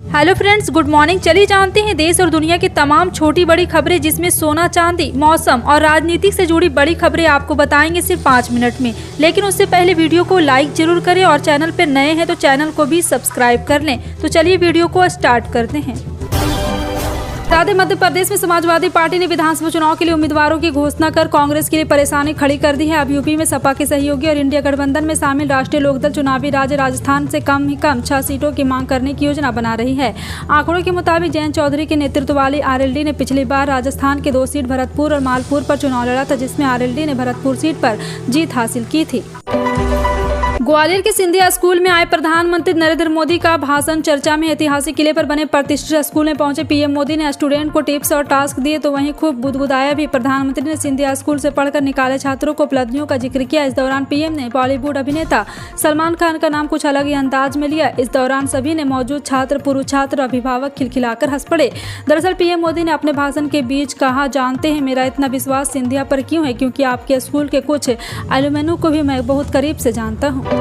Hello friends, good morning. चलिए जानते हैं देश और दुनिया की तमाम छोटी बड़ी खबरें, जिसमें सोना चांदी, मौसम और राजनीति से जुड़ी बड़ी खबरें आपको बताएंगे सिर्फ 5 मिनट में। लेकिन उससे पहले वीडियो को लाइक जरूर करें और चैनल पर नए हैं तो चैनल को भी सब्सक्राइब कर लें। तो चलिए वीडियो को स्टार्ट करते हैं। राधे मध्य प्रदेश में समाजवादी पार्टी ने विधानसभा चुनाव के लिए उम्मीदवारों की घोषणा कर कांग्रेस के लिए परेशानी खड़ी कर दी है। अब यूपी में सपा के सहयोगी और इंडिया गठबंधन में शामिल राष्ट्रीय लोकदल चुनावी राज्य राजस्थान से कम 6 सीटों की मांग करने की योजना बना रही है। आंकड़ों के मुताबिक जयंत चौधरी के नेतृत्व वाली आरएलडी ने पिछली बार राजस्थान के 2 सीट भरतपुर और मालपुर पर चुनाव लड़ा था, जिसमें आरएलडी ने भरतपुर सीट पर जीत हासिल की थी। ग्वालियर के सिंधिया स्कूल में आए प्रधानमंत्री नरेंद्र मोदी का भाषण चर्चा में। ऐतिहासिक किले पर बने प्रतिष्ठित स्कूल में पहुंचे पीएम मोदी ने स्टूडेंट को टिप्स और टास्क दिए तो वहीं खूब गुदगुदाया भी। प्रधानमंत्री ने सिंधिया स्कूल से पढ़कर निकाले छात्रों को उपलब्धियों का जिक्र किया। इस दौरान पीएम ने बॉलीवुड अभिनेता सलमान खान का नाम कुछ अलग ही अंदाज में लिया। इस दौरान सभी ने मौजूद छात्र, पूर्व छात्र, अभिभावक खिलखिलाकर हंस पड़े। दरअसल पीएम मोदी ने अपने भाषण के बीच कहा, जानते हैं मेरा इतना विश्वास सिंधिया पर क्यों है, क्योंकि आपके स्कूल के कुछ एलुमनू को भी मैं बहुत करीब से जानता हूँ।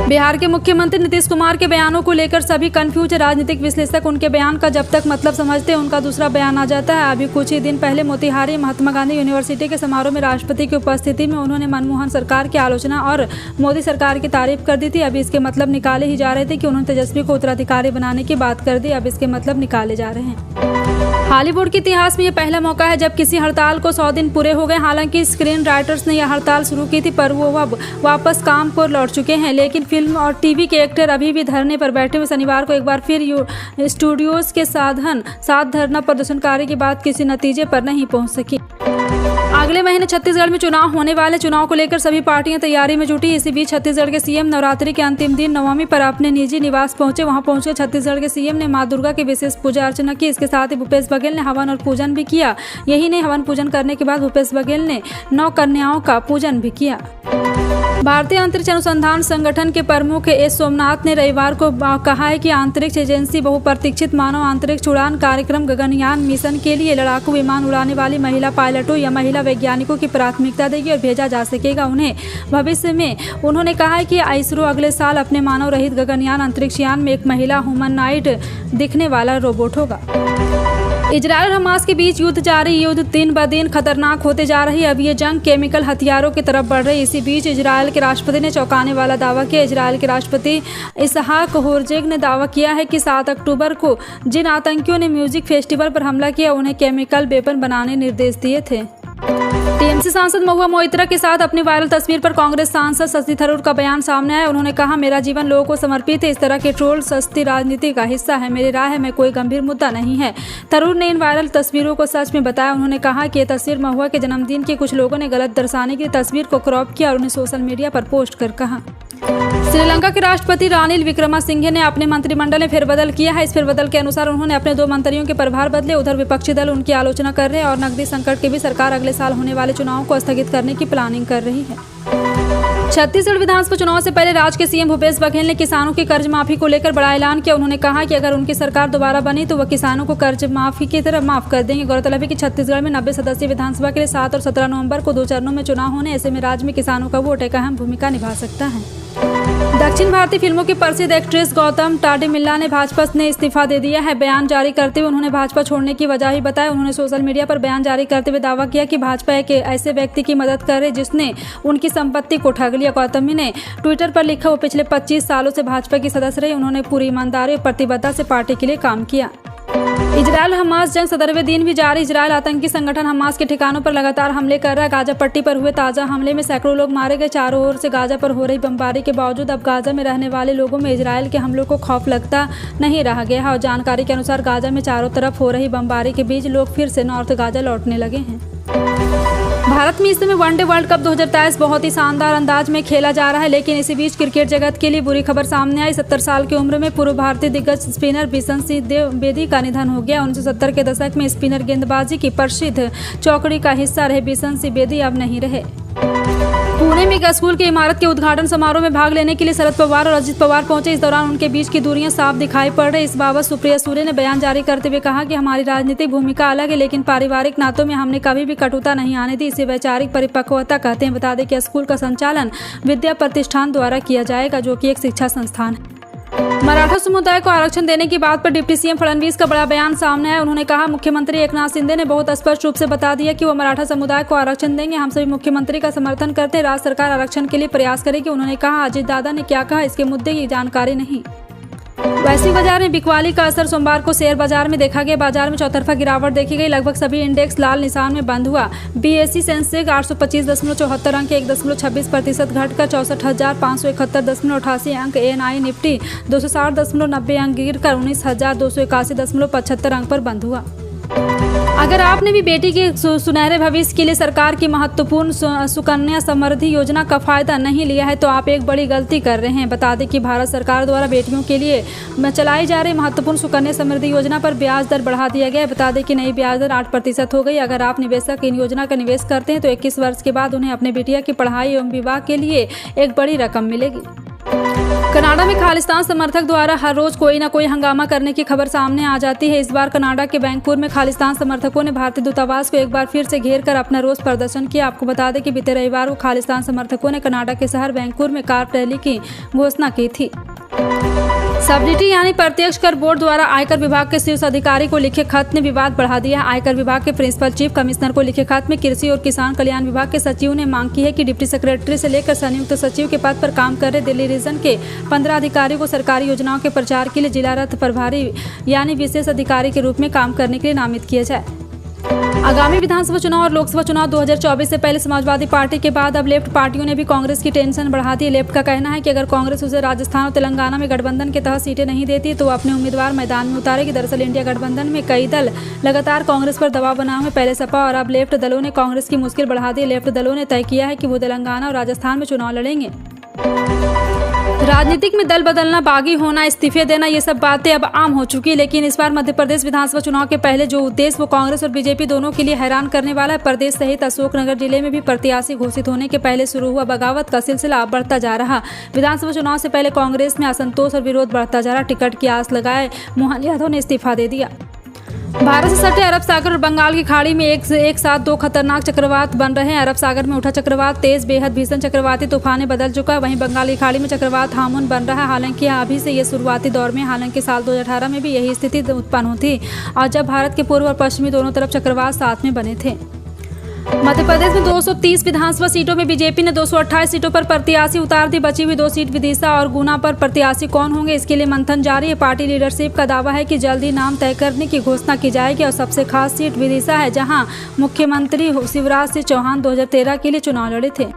बिहार के मुख्यमंत्री नीतीश कुमार के बयानों को लेकर सभी कंफ्यूज। राजनीतिक विश्लेषक उनके बयान का जब तक मतलब समझते हैं उनका दूसरा बयान आ जाता है। अभी कुछ ही दिन पहले मोतिहारी महात्मा गांधी यूनिवर्सिटी के समारोह में राष्ट्रपति की उपस्थिति में उन्होंने मनमोहन सरकार की आलोचना और मोदी सरकार की तारीफ कर दी थी। अभी इसके मतलब निकाले ही जा रहे थे कि उन्होंने तेजस्वी को उत्तराधिकारी बनाने की बात कर दी। अब इसके मतलब निकाले जा रहे हैं। हॉलीवुड के इतिहास में यह पहला मौका है जब किसी हड़ताल को 100 दिन पूरे हो गए। हालांकि स्क्रीन राइटर्स ने यह हड़ताल शुरू की थी, पर वो अब वापस काम पर लौट चुके हैं। लेकिन फिल्म और टीवी के एक्टर अभी भी धरने पर बैठे हुए। शनिवार को एक बार फिर स्टूडियोज के साथ धरना प्रदर्शनकारी की बात किसी नतीजे पर नहीं पहुंच सकी। अगले महीने छत्तीसगढ़ में चुनाव होने वाले। चुनाव को लेकर सभी पार्टियां तैयारी में जुटी। इसी बीच छत्तीसगढ़ के सीएम नवरात्रि के अंतिम दिन नवमी पर अपने निजी निवास पहुंचे। वहां पहुंचकर छत्तीसगढ़ के सीएम ने मां दुर्गा की विशेष पूजा अर्चना की। इसके साथ ही भूपेश बघेल ने हवन और पूजन भी किया। यही नहीं, हवन पूजन करने के बाद भूपेश बघेल ने 9 कन्याओं का पूजन भी किया। भारतीय अंतरिक्ष अनुसंधान संगठन के प्रमुख एस सोमनाथ ने रविवार को कहा है कि अंतरिक्ष एजेंसी बहुप्रतीक्षित मानव अंतरिक्ष उड़ान कार्यक्रम गगनयान मिशन के लिए लड़ाकू विमान उड़ाने वाली महिला पायलटों या महिला वैज्ञानिकों की प्राथमिकता देगी और भेजा जा सकेगा उन्हें भविष्य में। उन्होंने कहा है कि इसरो अगले साल अपने मानव रहित गगनयान अंतरिक्षयान में एक महिला ह्यूमनॉइड दिखने वाला रोबोट होगा। इजरायल और हमास के बीच युद्ध जारी। युद्ध दिन ब दिन खतरनाक होते जा रही है। अब ये जंग केमिकल हथियारों की तरफ बढ़ रही है। इसी बीच इजरायल के राष्ट्रपति ने चौंकाने वाला दावा किया। इजरायल के राष्ट्रपति इसहाक हेर्ज़ोग ने दावा किया है कि 7 अक्टूबर को जिन आतंकियों ने म्यूजिक फेस्टिवल पर हमला किया उन्हें केमिकल वेपन बनाने निर्देश दिए थे। टीएमसी सांसद महुआ मोइत्रा के साथ अपनी वायरल तस्वीर पर कांग्रेस सांसद शशि थरूर का बयान सामने आया। उन्होंने कहा, मेरा जीवन लोगों को समर्पित है। इस तरह के ट्रोल सस्ती राजनीति का हिस्सा है। मेरी राय में कोई गंभीर मुद्दा नहीं है। थरूर ने इन वायरल तस्वीरों को सच में बताया। उन्होंने कहा कि ये तस्वीर महुआ के जन्मदिन की कुछ लोगों ने गलत दर्शाने की तस्वीर को क्रॉप किया और उन्हें सोशल मीडिया पर पोस्ट कर कहा। श्रीलंका के राष्ट्रपति रानिल विक्रमसिंघे ने अपने मंत्रिमंडल में फेरबदल किया है। इस फेरबदल के अनुसार उन्होंने अपने 2 मंत्रियों के प्रभार बदले। उधर विपक्षी दल उनकी आलोचना कर रहे हैं और नकदी संकट के भी सरकार अगले साल होने वाले चुनावों को स्थगित करने की प्लानिंग कर रही है। छत्तीसगढ़ विधानसभा चुनाव से पहले राज्य के सीएम भूपेश बघेल ने किसानों की कर्ज माफी को लेकर बड़ा ऐलान किया। उन्होंने कहा कि अगर उनकी सरकार दोबारा बनी तो वह किसानों को कर्ज माफी की तरह माफ कर देंगे। गौरतलब है कि छत्तीसगढ़ में 90 सदस्यीय विधानसभा के लिए 7 और 17 नवंबर को 2 चरणों में चुनाव होने। ऐसे में राज्य में किसानों का वोट एक अहम भूमिका निभा सकता है। दक्षिण भारतीय फिल्मों की प्रसिद्ध एक्ट्रेस गौतम टाडीमिल्ला ने भाजपा ने इस्तीफा दे दिया है। बयान जारी करते हुए उन्होंने भाजपा छोड़ने की वजह ही बताया। उन्होंने सोशल मीडिया पर बयान जारी करते हुए दावा किया कि भाजपा एक ऐसे व्यक्ति की मदद कर रही जिसने उनकी संपत्ति को ठग लिया। गौतमी ने ट्विटर पर लिखा, वो पिछले 25 सालों से भाजपा की सदस्य रही। उन्होंने पूरी ईमानदारी और प्रतिबद्धता से पार्टी के लिए काम किया। इजरायल हमास जंग 17वें दिन भी जारी। इजरायल आतंकी संगठन हमास के ठिकानों पर लगातार हमले कर रहा है। गाजा पट्टी पर हुए ताजा हमले में सैकड़ों लोग मारे गए। चारों ओर से गाजा पर हो रही बमबारी के बावजूद अब गाजा में रहने वाले लोगों में इजरायल के हमलों को खौफ लगता नहीं रहा गया है और जानकारी के अनुसार गाजा में चारों तरफ हो रही बमबारी के बीच लोग फिर से नॉर्थ गाजा लौटने लगे हैं। भारत में इस समय वनडे वर्ल्ड कप 2023 बहुत ही शानदार अंदाज में खेला जा रहा है। लेकिन इसी बीच क्रिकेट जगत के लिए बुरी खबर सामने आई। 70 साल की उम्र में पूर्व भारतीय दिग्गज स्पिनर बिशन सिंह देव बेदी का निधन हो गया। 1970 के दशक में स्पिनर गेंदबाजी की प्रसिद्ध चौकड़ी का हिस्सा रहे बिशन सिंह बेदी अब नहीं रहे। पुणे में एक स्कूल की इमारत के उद्घाटन समारोह में भाग लेने के लिए शरद पवार और अजित पवार पहुंचे। इस दौरान उनके बीच की दूरियां साफ दिखाई पड़ रही। इस बाबत सुप्रिया सूर्य ने बयान जारी करते हुए कहा कि हमारी राजनीतिक भूमिका अलग है, लेकिन पारिवारिक नातों में हमने कभी भी कटुता नहीं आने दी। इसे वैचारिक परिपक्वता कहते हैं। बता दें कि स्कूल का संचालन विद्या प्रतिष्ठान द्वारा किया जाएगा, जो कि एक शिक्षा संस्थान है। मराठा समुदाय को आरक्षण देने की बात पर डिप्टी सीएम फडणवीस का बड़ा बयान सामने आया। उन्होंने कहा, मुख्यमंत्री एकनाथ शिंदे ने बहुत स्पष्ट रूप से बता दिया कि वो मराठा समुदाय को आरक्षण देंगे। हम सभी मुख्यमंत्री का समर्थन करते हैं। राज्य सरकार आरक्षण के लिए प्रयास करेगी। उन्होंने कहा, अजित दादा ने क्या कहा इसके मुद्दे की जानकारी नहीं। वैश्विक बाजार में बिकवाली का असर सोमवार को शेयर बाजार में देखा गया। बाजार में चौतरफा गिरावट देखी गई। लगभग सभी इंडेक्स लाल निशान में बंद हुआ। बीएसई सेंसेक्स 825.74 अंक 1.26% घटकर 64,571.88 अंक, एएनआई निफ्टी 260.90 अंक गिरकर 19,281.75 अंक पर बंद हुआ। अगर आपने भी बेटी के सुनहरे भविष्य के लिए सरकार की महत्वपूर्ण सुकन्या समृद्धि योजना का फायदा नहीं लिया है तो आप एक बड़ी गलती कर रहे हैं। बता दें कि भारत सरकार द्वारा बेटियों के लिए चलाई जा रही महत्वपूर्ण सुकन्या समृद्धि योजना पर ब्याज दर बढ़ा दिया गया है। बता दें कि नई ब्याज दर 8% हो गई। अगर आप निवेशक इन योजना का निवेश करते हैं तो 21 वर्ष के बाद उन्हें अपनी बिटिया की पढ़ाई एवं विवाह के लिए एक बड़ी रकम मिलेगी। कनाडा में खालिस्तान समर्थक द्वारा हर रोज कोई न कोई हंगामा करने की खबर सामने आ जाती है। इस बार कनाडा के वैंकूवर में खालिस्तान समर्थकों ने भारतीय दूतावास को एक बार फिर से घेर कर अपना रोष प्रदर्शन किया। आपको बता दें कि बीते रविवार को खालिस्तान समर्थकों ने कनाडा के शहर वैंकूवर में कार रैली की घोषणा की थी। सबडिटी यानी प्रत्यक्ष कर बोर्ड द्वारा आयकर विभाग के शीर्ष अधिकारी को लिखे खत ने विवाद बढ़ा दिया। आयकर विभाग के प्रिंसिपल चीफ कमिश्नर को लिखे खत में कृषि और किसान कल्याण विभाग के सचिव ने मांग की है कि डिप्टी सेक्रेटरी से लेकर संयुक्त सचिव के पद पर काम कर रहे दिल्ली रीजन के 15 अधिकारियों को सरकारी योजनाओं के प्रचार के लिए जिला रथ प्रभारी यानी विशेष अधिकारी के रूप में काम करने के लिए नामित किया जाए। आगामी विधानसभा चुनाव और लोकसभा चुनाव 2024 से पहले समाजवादी पार्टी के बाद अब लेफ्ट पार्टियों ने भी कांग्रेस की टेंशन बढ़ा दी है। लेफ्ट का कहना है कि अगर कांग्रेस उसे राजस्थान और तेलंगाना में गठबंधन के तहत सीटें नहीं देती तो वो अपने उम्मीदवार मैदान में उतारेगी। दरअसल इंडिया गठबंधन में कई दल लगातार कांग्रेस पर दबाव बनाए हुए। पहले सपा और अब लेफ्ट दलों ने कांग्रेस की मुश्किल बढ़ा दी। लेफ्ट दलों ने तय किया है कि वो तेलंगाना और राजस्थान में चुनाव लड़ेंगे। राजनीतिक में दल बदलना, बागी होना, इस्तीफे देना, ये सब बातें अब आम हो चुकी है। लेकिन इस बार मध्य प्रदेश विधानसभा चुनाव के पहले जो उद्देश्य वो कांग्रेस और बीजेपी दोनों के लिए हैरान करने वाला है। प्रदेश सहित अशोकनगर जिले में भी प्रत्याशी घोषित होने के पहले शुरू हुआ बगावत का सिलसिला अब बढ़ता जा रहा। विधानसभा चुनाव से पहले कांग्रेस में असंतोष और विरोध बढ़ता जा रहा। टिकट की आस लगाए मोहन यादव ने इस्तीफा दे दिया। भारत से सटे अरब सागर और बंगाल की खाड़ी में एक साथ दो खतरनाक चक्रवात बन रहे हैं। अरब सागर में उठा चक्रवात तेज बेहद भीषण चक्रवाती तूफान बदल चुका है। वहीं बंगाल की खाड़ी में चक्रवात हामुन बन रहा है। हालांकि अभी से ये शुरुआती दौर में, हालांकि साल 2018 में भी यही स्थिति उत्पन्न हुई थी और जब भारत के पूर्व और पश्चिमी दोनों तरफ चक्रवात साथ में बने थे। मध्य प्रदेश में 230 विधानसभा सीटों में बीजेपी ने 228 सीटों पर प्रत्याशी उतार दी। बची हुई 2 सीट विदिशा और गुना पर प्रत्याशी कौन होंगे इसके लिए मंथन जारी है। पार्टी लीडरशिप का दावा है कि जल्द ही नाम तय करने की घोषणा की जाएगी और सबसे खास सीट विदिशा है जहां मुख्यमंत्री शिवराज सिंह चौहान 2013 के लिए चुनाव लड़े थे।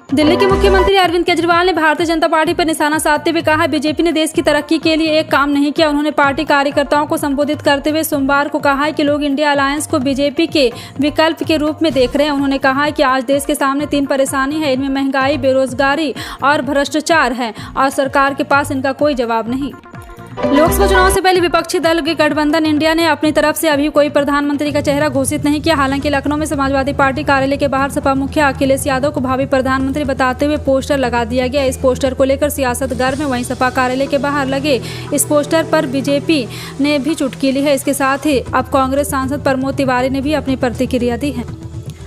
दिल्ली के मुख्यमंत्री अरविंद केजरीवाल ने भारतीय जनता पार्टी पर निशाना साधते हुए कहा, बीजेपी ने देश की तरक्की के लिए एक काम नहीं किया। उन्होंने पार्टी कार्यकर्ताओं को संबोधित करते हुए सोमवार को कहा है कि लोग इंडिया अलायंस को बीजेपी के विकल्प के रूप में देख रहे हैं। उन्होंने कहा है कि आज देश के सामने 3 परेशानी है। इनमें महंगाई, बेरोजगारी और भ्रष्टाचार है और सरकार के पास इनका कोई जवाब नहीं। लोकसभा चुनाव से पहले विपक्षी दल के गठबंधन इंडिया ने अपनी तरफ से अभी कोई प्रधानमंत्री का चेहरा घोषित नहीं किया। हालांकि लखनऊ में समाजवादी पार्टी कार्यालय के बाहर सपा मुखिया अखिलेश यादव को भावी प्रधानमंत्री बताते हुए पोस्टर लगा दिया गया। इस पोस्टर को लेकर सियासत गर्म है। वहीं सपा कार्यालय के बाहर लगे इस पोस्टर पर बीजेपी ने भी चुटकी ली है। इसके साथ ही अब कांग्रेस सांसद प्रमोद तिवारी ने भी अपनी प्रतिक्रिया दी है।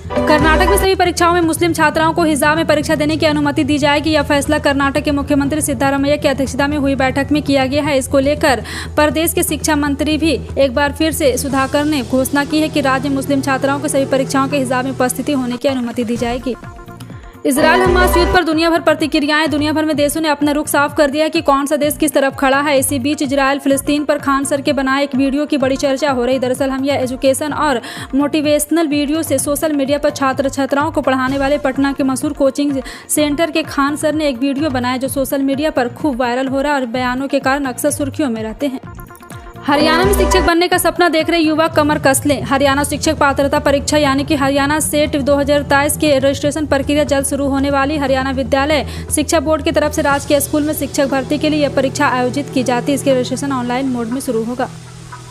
कर्नाटक में सभी परीक्षाओं में मुस्लिम छात्राओं को हिजाब में परीक्षा देने की अनुमति दी जाएगी। यह फैसला कर्नाटक के मुख्यमंत्री सिद्धारमैया की अध्यक्षता में हुई बैठक में किया गया है। इसको लेकर प्रदेश के शिक्षा मंत्री भी एक बार फिर से सुधाकर ने घोषणा की है कि राज्य मुस्लिम छात्राओं को सभी परीक्षाओं के हिजाब में उपस्थिति होने की अनुमति दी जाएगी। इजरायल हमास युद्ध पर दुनिया भर प्रतिक्रियाएं। दुनिया भर में देशों ने अपना रुख साफ कर दिया है कि कौन सा देश किस तरफ खड़ा है। इसी बीच इजरायल फिलिस्तीन पर खान सर के बनाए एक वीडियो की बड़ी चर्चा हो रही। दरअसल हम यह एजुकेशन और मोटिवेशनल वीडियो से सोशल मीडिया पर छात्र छात्राओं को पढ़ाने वाले पटना के मशहूर कोचिंग सेंटर के खान सर ने एक वीडियो बनाया जो सोशल मीडिया पर खूब वायरल हो रहा है और बयानों के कारण अक्सर सुर्खियों में रहते हैं। हरियाणा में शिक्षक बनने का सपना देख रहे युवा कमर कस लें। हरियाणा शिक्षक पात्रता परीक्षा यानी कि हरियाणा सेट 2023 के रजिस्ट्रेशन प्रक्रिया जल्द शुरू होने वाली। हरियाणा विद्यालय शिक्षा बोर्ड की तरफ से राजकीय स्कूल में शिक्षक भर्ती के लिए यह परीक्षा आयोजित की जाती है। इसके रजिस्ट्रेशन ऑनलाइन मोड में शुरू होगा।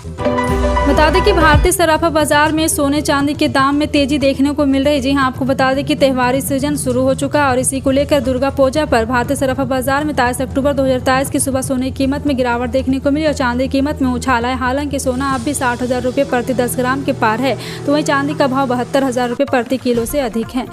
बता दें कि भारतीय सराफा बाजार में सोने चांदी के दाम में तेजी देखने को मिल रही। जी हां, आपको बता दें कि त्योहारी सीजन शुरू हो चुका है और इसी को लेकर दुर्गा पूजा पर भारतीय सराफा बाजार में 23 अक्टूबर 2023 की सुबह सोने की कीमत में गिरावट देखने को मिली और चांदी की कीमत में उछाल आया। हालांकि सोना अब भी 60,000 रुपये प्रति 10 ग्राम के पार है तो वहीं चांदी का भाव 72,000 रुपये प्रति किलो से अधिक है।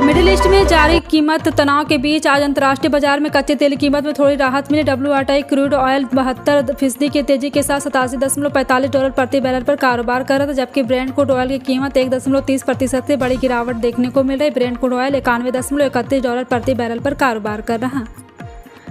मिडिल ईस्ट में जारी कीमत तनाव के बीच आज अंतर्राष्ट्रीय बाजार में कच्चे तेल की कीमत में थोड़ी राहत मिली। WTI क्रूड ऑयल 72% की तेजी के साथ $87.45 प्रति बैरल पर कारोबार कर रहा था, जबकि ब्रेंट क्रूड ऑयल की कीमत 1.30% से बड़ी गिरावट देखने को मिल रही। ब्रेंट क्रूड ऑयल $91.31 प्रति बैरल पर कारोबार कर रहा।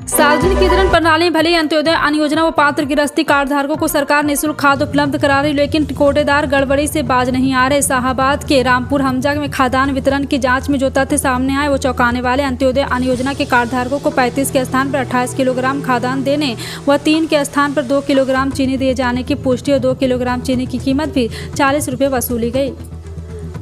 सार्वजनिक वितरण प्रणाली में भले ही अंत्योदय अन्न योजना व पात्र गृहस्थी कार्ड धारकों को सरकार निःशुल्क खाद उपलब्ध करा रही, लेकिन कोटेदार गड़बड़ी से बाज नहीं आ रहे। शाहाबाद के रामपुर हमजा में खाद्यान्न वितरण की जांच में जो तथ्य सामने आए वो चौंकाने वाले। अंत्योदय अन्न योजना के कार्ड धारकों को 35 के स्थान पर 28 किलोग्राम खाद्यान्न देने व 3 के स्थान पर 2 किलोग्राम चीनी दिए जाने की पुष्टि और 2 किलोग्राम चीनी की कीमत भी 40 रुपये वसूली गई।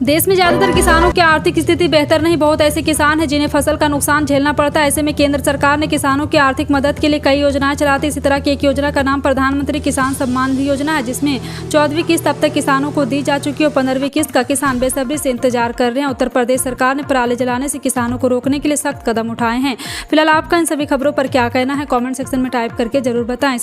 देश में ज्यादातर किसानों की आर्थिक स्थिति बेहतर नहीं। बहुत ऐसे किसान हैं जिन्हें फसल का नुकसान झेलना पड़ता है। ऐसे में केंद्र सरकार ने किसानों की आर्थिक मदद के लिए कई योजनाएं चलाती है। इसी तरह की एक योजना का नाम प्रधानमंत्री किसान सम्मान निधि योजना है, जिसमें 14वीं किस्त अब तक किसानों को दी जा चुकी है और 15वीं किस्त का किसान बेसब्री से इंतजार कर रहे हैं। उत्तर प्रदेश सरकार ने पराली जलाने से किसानों को रोकने के लिए सख्त कदम उठाए हैं। फिलहाल आपका इन सभी खबरों पर क्या कहना है, कॉमेंट सेक्शन में टाइप करके जरूर बताएं।